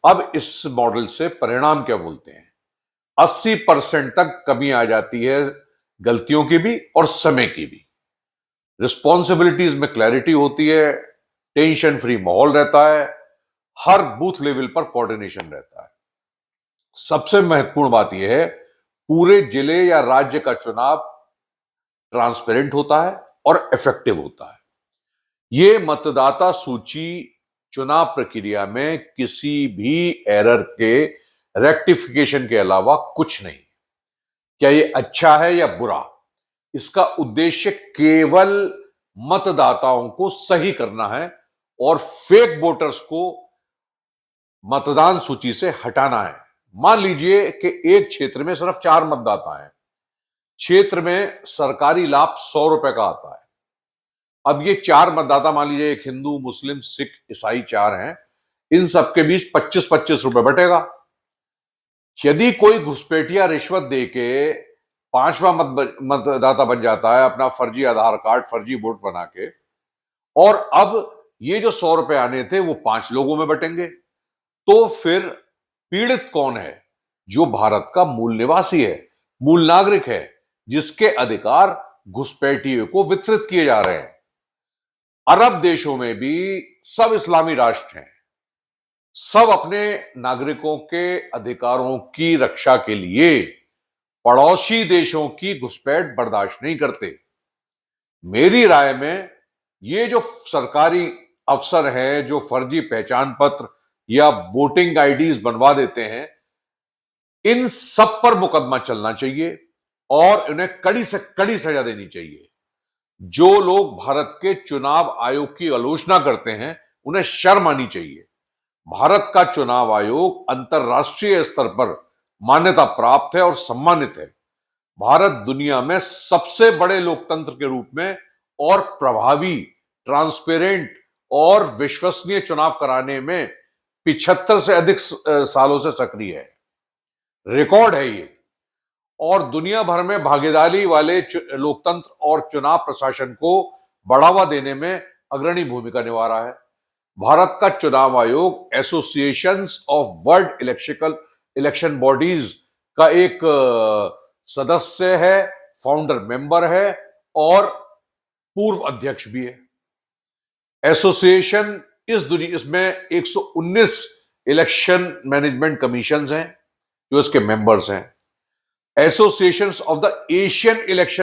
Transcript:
अब इस मॉडल से परिणाम क्या बोलते हैं? 80% तक कमी आ जाती है गलतियों की भी और समय की भी। रिस्पॉन्सिबिलिटीज में क्लैरिटी होती है, टेंशन फ्री माहौल रहता है, हर बूथ लेवल पर कोऑर्डिनेशन रहता है। सबसे महत्वपूर्ण बात यह है, पूरे जिले या राज्य का चुनाव ट्रांसपेरेंट होता है और इफेक्टिव होता है। यह मतदाता सूची चुनाव प्रक्रिया में किसी भी एरर के रेक्टिफिकेशन के अलावा कुछ नहीं। क्या यह अच्छा है या बुरा, इसका उद्देश्य केवल मतदाताओं को सही करना है और फेक वोटर्स को मतदान सूची से हटाना है। मान लीजिए कि एक क्षेत्र में सिर्फ 4 मतदाता हैं, क्षेत्र में सरकारी लाभ 100 रुपए का आता है। अब ये 4 मतदाता, मान लीजिए एक हिंदू, मुस्लिम, सिख, ईसाई 4 हैं, इन सबके बीच 25-25 रुपए बटेगा। यदि कोई घुसपैठिया रिश्वत देके 5वां मतदाता बन जाता है, अपना फर्जी आधार कार्ड, फर्जी वोट बना के, और अब ये जो 100 रुपए आने थे वो 5 लोगों में बटेंगे, तो फिर पीड़ित कौन है? जो भारत का मूल निवासी है, मूल नागरिक है, जिसके अधिकार घुसपैठियों को वितरित किए जा रहे हैं। अरब देशों में भी सब इस्लामी राष्ट्र हैं, सब अपने नागरिकों के अधिकारों की रक्षा के लिए पड़ोसी देशों की घुसपैठ बर्दाश्त नहीं करते। मेरी राय में ये जो सरकारी अफसर हैं जो फर्जी पहचान पत्र या वोटिंग आईडीज बनवा देते हैं, इन सब पर मुकदमा चलना चाहिए और उन्हें कड़ी से कड़ी सजा देनी चाहिए। जो लोग भारत के चुनाव आयोग की आलोचना करते हैं, उन्हें शर्म आनी चाहिए। भारत का चुनाव आयोग अंतरराष्ट्रीय स्तर पर मान्यता प्राप्त है और सम्मानित है। भारत दुनिया में सबसे बड़े लोकतंत्र के रूप में और प्रभावी, ट्रांसपेरेंट और विश्वसनीय चुनाव कराने में 75 से अधिक सालों से सक्रिय है। रिकॉर्ड है ये, और दुनिया भर में भागीदारी वाले लोकतंत्र और चुनाव प्रशासन को बढ़ावा देने में अग्रणी भूमिका निभा रहा है। भारत का चुनाव आयोग associations of world election bodies का एक सदस्य है, फाउंडर मेंबर है और पूर्व अध्यक्ष भी है। एसोसिएशन इसमें 119 इलेक्शन मैनेजमेंट कमीशन हैं जो इसके मेंबर्स हैं। Associations of the Asian election